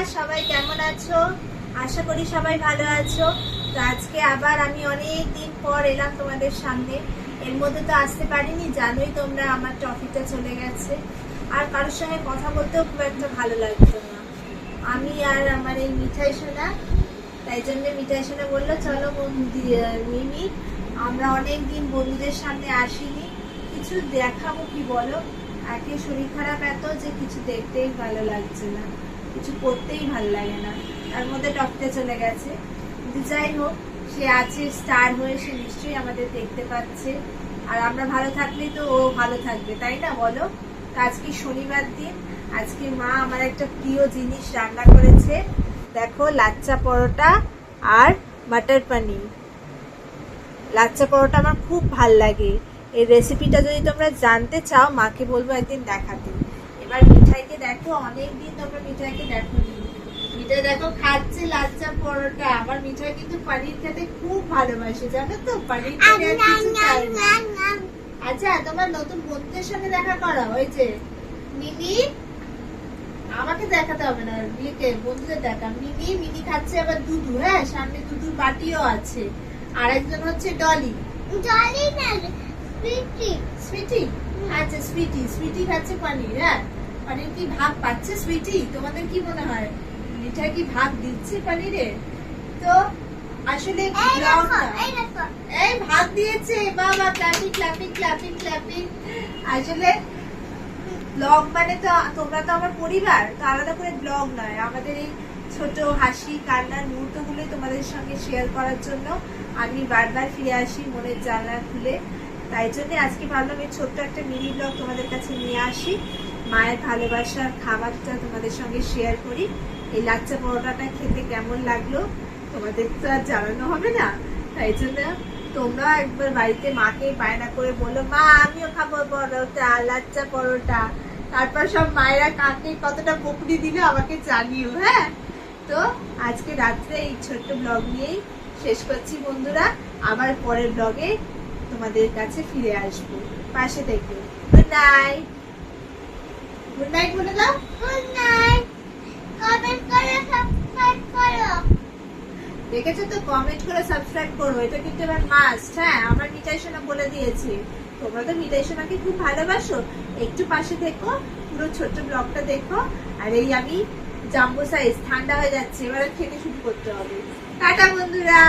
সবাই কেমন আছো? আশা করি সবাই ভালো আছো। তো আজকে আবার আমি অনেক দিন পর এলাম তোমাদের সামনে। এর মধ্যে তো আসতে পারিনি, জানোই তোমরা আমার টপিকটা চলে গেছে। আর কারোর সঙ্গে কথা বলতেও খুব একটা ভালো লাগতো না। আমি আর আমার এই মিঠাই সোনা, তাই জন্য মিঠাই সোনা বললো চলো মিমি, আমরা অনেক দিন বন্ধুদের সামনে আসিনি, কিছু দেখাবো কি বলো। একে শরীর খারাপ এত যে কিছু দেখতেই ভালো লাগছে না, কিছু করতেই ভালো লাগে না, তার মধ্যে টপতে চলে গেছে। কিন্তু যাই হোক, সে আছে স্টার হয়ে, সে নিশ্চয়ই আমাদের দেখতে পাচ্ছে। আর আমরা ভালো থাকলেই তো ও ভালো থাকবে, তাই না বলো? তো আজকে শনিবার দিন, আজকে মা আমার একটা প্রিয় জিনিস রান্না করেছে। দেখো, লাচ্চা পরোটা আর মটর পনির। লাচ্চা পরোটা আমার খুব ভাল লাগে। এই রেসিপিটা যদি তোমরা জানতে চাও, মাকে বলবো একদিন দেখাতে। এবার মিঠাইকে দেখো, অনেকদিন তোমরা মিঠাইকে দেখো। মিঠাই দেখো খাচ্ছে লাচ্চা পরোটা। আমার মিঠাই কিন্তু পনির খেতে খুব ভালোবাসে, জানো তো? পনির খেতে আর কিছু চাই না। আচ্ছা, তোমার নতুন বন্ধুদের সঙ্গে দেখা করা হয়েছে মিনি? আমাকে দেখাতে হবে না, বিয়েকে বন্ধুদের দেখা। মিনি খাচ্ছে আবার দুধু। হ্যাঁ, সামনে দুধুর বাটিও আছে। আর একজন হচ্ছে ডলি। ডলি না, সুইটি। সুইটি? আচ্ছা, সুইটি খাচ্ছে পনির। হ্যাঁ, পনির কি ভাগ পাচ্ছে সুইটি? তোমাদের কি মনে হয়, মিঠাই কি ভাগ দিচ্ছে পনিরের? তো আসলে এই ভাগ দিয়েছে। বাবা, ক্ল্যাপিং ক্ল্যাপিং ক্ল্যাপিং ক্ল্যাপিং। আসলে ব্লগ মানে তো তোমরা তো আমার পরিবার, তো আলাদা করে ব্লগ নয়, আমাদের এই ছোট হাসি কান্নার মুহূর্তগুলো তোমাদের সঙ্গে শেয়ার করার জন্য আমি বারবার ফিরে আসি মনের জানলা খুলে। তাই জন্য আজকে ভাবলাম এই ছোট্ট একটা মিনি ব্লগ তোমাদের কাছে নিয়ে আসি, মায়ের ভালোবাসার খাবারটা তোমাদের সঙ্গে শেয়ার করি। এই লাচ্চা পরোটাটা খেতে কেমন লাগলো তোমাদের তো আর জানানো হবে না, তাই জন্য তোমরা একবার বাড়িতে মাকে বায়না করে বলো, মা আমিও খাবো পরোটা, লাচ্চা পরোটা। তারপর সব মায়েরা কাকে কতটা বকুনি দিল আমাকে জানিও। হ্যাঁ, তো আজকে রাত্রে এই ছোট্ট ব্লগ নিয়েই শেষ করছি বন্ধুরা। আবার পরের ব্লগে তোমাদের কাছে ফিরে আসবো, পাশে থেকে। Good night. গুড নাইট বলে দাও। Good night. কমেন্ট করে সাবস্ক্রাইব করো। দেখেছো তো, কমেন্ট করে সাবস্ক্রাইব করো, এটা কিন্তু এবার মাস্ট। হ্যাঁ, আমার মিঠাই সোনা বলে দিয়েছি। তোমরা তো মিঠাই সোনাকে খুব ভালোবাসো, একটু পাশে দেখো, পুরো ছোট্ট ব্লগটা দেখো। আর এই আমি জাম্বো সাইজ ঠান্ডা হয়ে যাচ্ছে, এবার খেতে শুরু করতে হবে। টাটা বন্ধুরা।